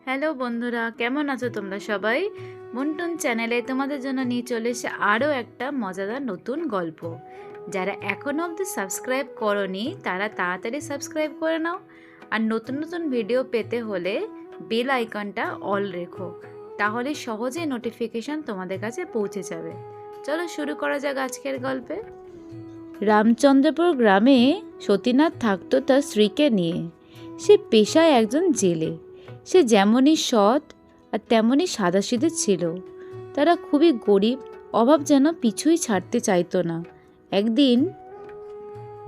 Hello বন্ধুরা, কেমন আছো তোমরা সবাই? মন্টুন চ্যানেলে তোমাদের জন্য নিয়ে চলে এসে আরও একটা মজাদার নতুন গল্প। যারা এখনও অবধি সাবস্ক্রাইব করনি তারা তাড়াতাড়ি সাবস্ক্রাইব করে নাও, আর নতুন নতুন ভিডিও পেতে হলে বেল আইকনটা অল রেখো, তাহলে সহজেই নোটিফিকেশন তোমাদের কাছে পৌঁছে যাবে। চলো শুরু করা যাক আজকের গল্পে। রামচন্দ্রপুর গ্রামে সতীনাথ থাকতো তার স্ত্রীকে নিয়ে। সে পেশায় একজন জেলে। সে যেমনই সৎ আর তেমনই সাদাসিধে ছিল। তারা খুবই গরিব, অভাব যেন পিছুই ছাড়তে চাইতো না। একদিন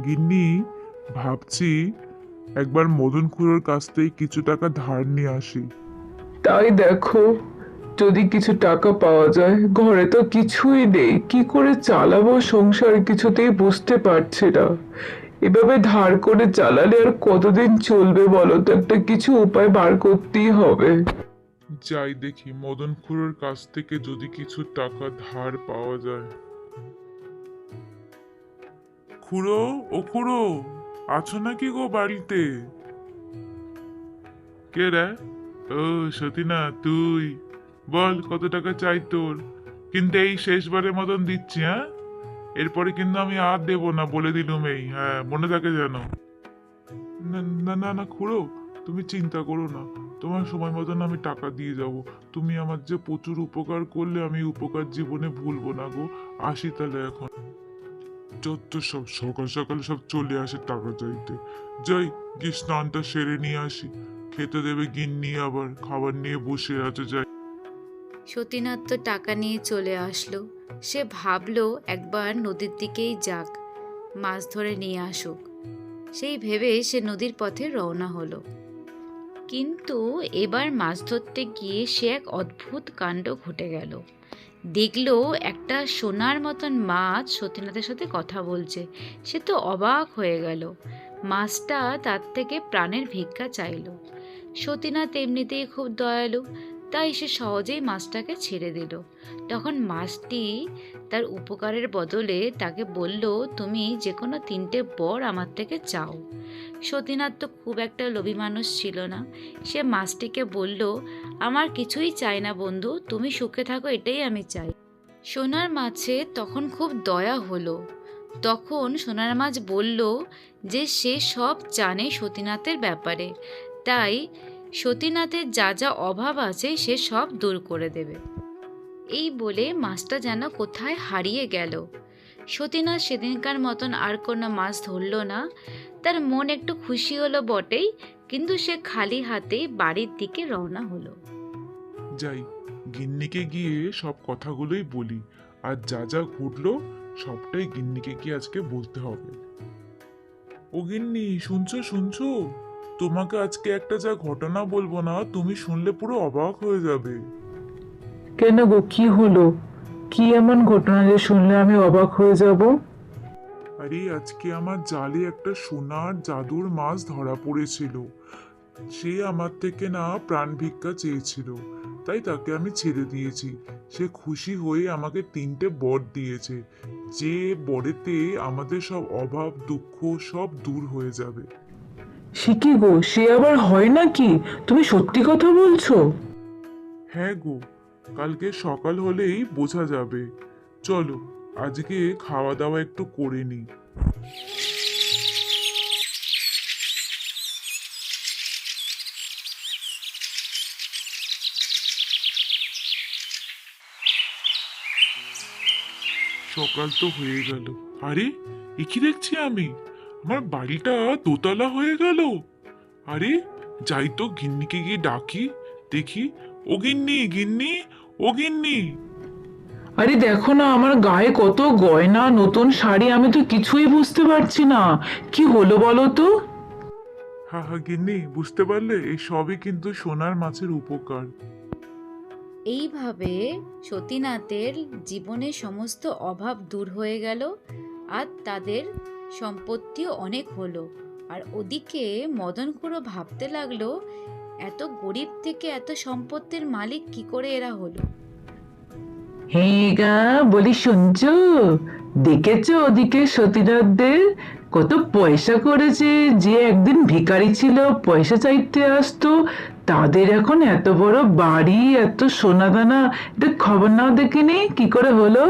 গিন্নি, ভাবছি একবার মদন খুড়োর কাছ থেকে কিছু টাকা ধার নিয়ে আসি। তাই দেখো, যদি কিছু টাকা পাওয়া যায়। ঘরে তো কিছুই নেই, কি করে চালাবো সংসার কিছুতেই বুঝতে পারছি না। এভাবে ধার করে চালালে আর কতদিন চলবে বলো তো? একটা কিছু উপায় বার করতেই হবে। যাই দেখি মদন খুড়োর কাছ থেকে যদি কিছু টাকা ধার পাওয়া যায়। খুড়ো, ও খুড়ো, আছো নাকি গো বাড়িতে? কে রে? ও সতীনা, তুই বল কত টাকা চাই তোর, কিন্তু এই শেষবারের মতন দিচ্ছি। হ্যাঁ, এরপরে কিন্তু আমি আর দেবো না, বলে দিলুম। হ্যাঁ, মনে থাকে যেন। না না না না খুড়ো, তুমি চিন্তা করো না, তোমার সময় মতন আমি টাকা দিয়ে যাব। তুমি আমার যে প্রচুর উপকার করলে, আমি এই উপকার জীবনে ভুলবো না গো। আসি তাহলে এখন। যত সব সকাল সকাল সব চলে আসে টাকা চাইতে। যাই গিয়ে স্নানটা সেরে নিয়ে আসি। খেতে দেবে গিন্নি, আবার খাবার নিয়ে বসে আছে। যাই। সতীনাথ তো টাকা নিয়ে চলে আসলো। সে ভাবলো একবার নদীর দিকেই যাক, মাছ ধরে নিয়ে আসুক। সেই ভেবে সে নদীর পথে রওনা হলো। কিন্তু এবার মাছ ধরতে গিয়ে সে এক অদ্ভুত কাণ্ড ঘটে গেল। দেখলো একটা সোনার মতন মাছ সতীনাথের সাথে কথা বলছে। সে তো অবাক হয়ে গেল। মাছটা তার থেকে প্রাণের ভিক্ষা চাইল। সতীনাথ এমনিতেই খুব দয়ালু, তাই সে সহজেই মাছটাকে ছেড়ে দিল। তখন মাছটি তার উপকারের বদলে তাকে বলল, তুমি যে কোনো 3টে বর আমার থেকে চাও। সতীনাথ তো খুব একটা লোভী মানুষ ছিল না। সে মাছটিকে বলল, আমার কিছুই চাই না বন্ধু, তুমি সুখে থাকো, এটাই আমি চাই। সোনার মাছে তখন খুব দয়া হলো। তখন সোনার মাছ বলল যে সে সব জানে সতীনাথের ব্যাপারে, তাই সতীনাথের যা যা অভাব আছে সে সব দূর করে দেবে। এই বলে মাছটা যেন কোথায় হারিয়ে গেল। সতীনাথ সেদিনকার মতন আর কোনো মাছ ধরল না। তার মন একটু খুশি হলো বটেই, কিন্তু সে খালি হাতেই বাড়ির দিকে রওনা হলো। যাই, গিন্নিকে গিয়ে সব কথাগুলোই বলি, আর যা যা ঘটলো সবটাই গিন্নিকে গিয়ে আজকে বলতে হবে। ও গিন্নি, শুনছো শুনছো? তোমাকে আজকে একটা যা ঘটনা বলবো না, তুমি শুনলে পুরো অবাক হয়ে যাবে। কেন গো, কি হলো? কি এমন ঘটনা যে শুনলে আমি অবাক হয়ে যাব? আরে আজকে আমার জালে একটা সোনার জাদুর মাছ ধরা পড়েছিল। সে আমার থেকে না প্রাণ ভিক্ষা চেয়েছিল, তাই তাকে আমি ছেড়ে দিয়েছি। সে খুশি হয়ে আমাকে 3টে বর দিয়েছে, যে বরেতে আমাদের সব অভাব দুঃখ সব দূর হয়ে যাবে। সে কি গো, সে আবার হয় নাকি? তুমি সত্যি কথা বলছো? হ্যাঁ গো, কালকে সকাল হলেই বোঝা যাবে। চলো আজকে খাওয়া দাওয়া একটু করে নিই। সকাল তো হয়ে গেল। আরে এ কি দেখছি আমি, আমার বাড়িটা দোতলা হয়ে গেল। আরে যাই তো গিন্নিকে গিয়ে ডাকি, দেখি। ও গিন্নি, গিন্নি, ও গিন্নি। আরে দেখো না, আমার গায়ে কত গয়না, নতুন শাড়ি, আমি তো কিছুই বুঝতে পারছি না। কি হলো বলো তো? হা হা গিন্নি, বুঝতে পারলে? এই সবই কিন্তু সোনার মাছের উপকার। এইভাবে সতীনাথের জীবনে সমস্ত অভাব দূর হয়ে গেল, আর তাদের সম্পত্তিও অনেক হলো। আর ওদিকে মদন খুড়ো ভাবতে লাগলো, এত গরিব থেকে এত সম্পত্তির মালিক কি করে এরা হলো। হ্যাঁ গা, বলি শুনছো? দেখেছো ওদিকে সতীনাথদের কত পয়সা করেছে? যে একদিন ভিখারি ছিল, পয়সা চাইতে আসতো, তাদের এখন এত বড় বাড়ি, এত সোনাদানা, এটা খবর নাও দেখিনি কি করে হলো?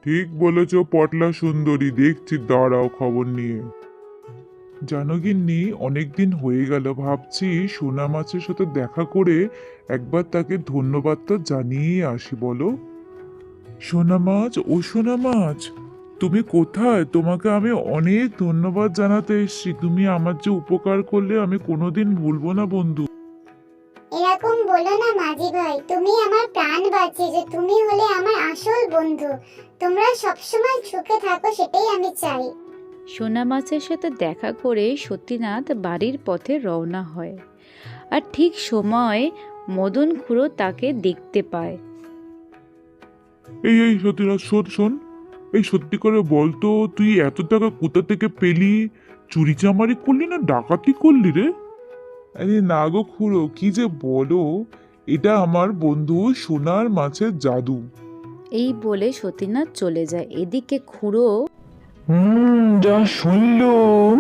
ঠিক বলেছ পটলা সুন্দরী, দেখছি দাঁড়াও খবর নিয়ে। জানো গিন্নি, অনেকদিন হয়ে গেল, ভাবছি সোনা মাছের সাথে দেখা করে একবার তাকে ধন্যবাদটা জানিয়ে আসি। বলো সোনা মাছ, ও সোনা মাছ, তুমি কোথায়? তোমাকে আমি অনেক ধন্যবাদ জানাতে এসেছি। তুমি আমার যে উপকার করলে আমি কোনোদিন ভুলবো না বন্ধু। এরকম বলো না মাঝি ভাই, তুমি আমার প্রাণ বাঁচিয়েছো, তুমি হলে আমার আসল বন্ধু। তোমরা সবসময় সুখে থাকো, সেটাই আমি চাই। সোনা মাছের সাথে দেখা করে সতীনাথ বাড়ির পথে রওনা হয়। আর ঠিক সময় মদন খুড়ো তাকে দেখতে পায়। এই সতীরাজ, শোন শোন, এই সত্যি করে বলতো, তুই এত টাকা কোথা থেকে পেলি? চুরি চামারি করলি না ডাকাতি করলি রে? আরে না গো খুড়ো, কি যে বলো, এটা আমার বন্ধু সোনার মাছের জাদু। এই বলে সতীনাথ চলে যায়। এদিকে খুড়ো যা শুনলুম,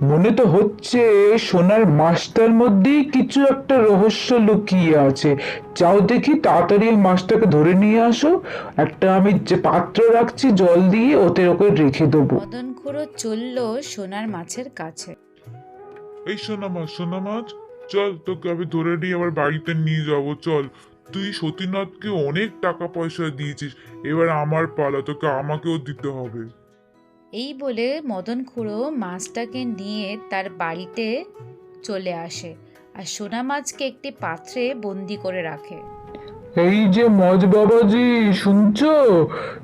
মনে তো হচ্ছে সোনার মাছটার মধ্যেই কিছু একটা রহস্য লুকিয়ে আছে। যাও দেখি তাড়াতাড়ি এই মাছটাকে ধরে নিয়ে আসো। একটা আমি যে পাত্র রাখছি জল দিয়ে, ওকে রেখে দেবো। মদন খুড়ো চলল সোনার মাছের কাছে। এই সোনা মাছ, চল তোকে আমি ধরে নিয়ে আমার বাড়িতে নিয়ে যাব, চল। তুই সতীনাথকে অনেক টাকা পয়সা দিয়েছিস, এবার আমার পালা, তোকে আমাকেও দিতে হবে। এই বলে মদন খুড়ো মাছটাকে নিয়ে তার বাড়িতে চলে আসে আর সোনা মাছকে একটি পাত্রে বন্দি করে রাখে। এই যে মজ বাবাজি, শুনছো?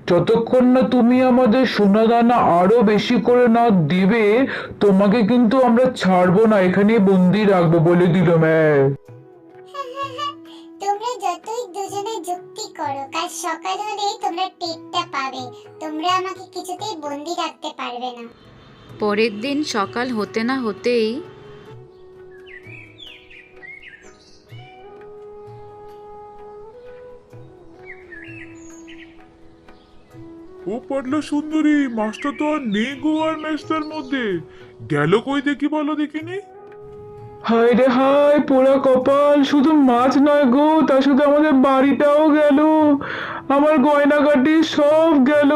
যতক্ষণ না তুমি আমাদের সোনাদানা আরো বেশি করে না দিবে, তোমাকে কিন্তু আমরা ছাড়বো না, এখানে বন্দি রাখবো বলে দিলাম। তোমরা যতই দুজনে যুক্তি করো, কাল সকাল হলেই তোমরা টেরটা পাবে। তোমরা আমাকে কিছুতেই বন্দি রাখতে পারবে না। পরের দিন সকাল হতে না হতেই ও পটলা সুন্দরী, মাছটা তো আর নেই গো আর মেস্তার মধ্যে, গেল কই দেখি বলো দেখিনি। হায় রে হায়, পোড়া কপাল! শুধু মাছ নয় গো, তার সাথে আমাদের বাড়িটাও গেল, আমার গয়নাগাটি সব গেল।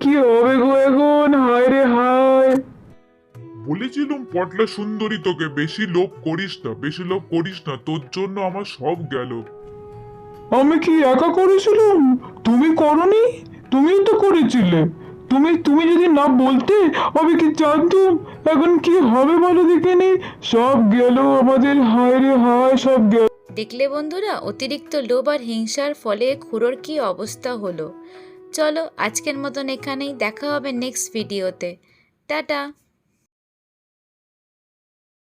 কি হবে গো এখন? হায় রে হায়! বলেছিলুম পটলা সুন্দরী তোকে বেশি লোভ করিস না, বেশি লোভ করিস না, তোর জন্য আমার সব গেল। আমি কি একা করেছিলাম? তুমি করনি? তুমিও তো করেছিলে। তুমি তুমি যদি না বলতে আমি কি জানতাম এখন কি হবে বলো দেখিনি? সব গেল আমাদের, হায় রে হায়, সব গেল। দেখলে বন্ধুরা, অতিরিক্ত লোভ আর হিংসার ফলে খুড়োর কি অবস্থা হলো। চলো আজকের মতন এখানেই, দেখা হবে নেক্সট ভিডিওতে। টাটা।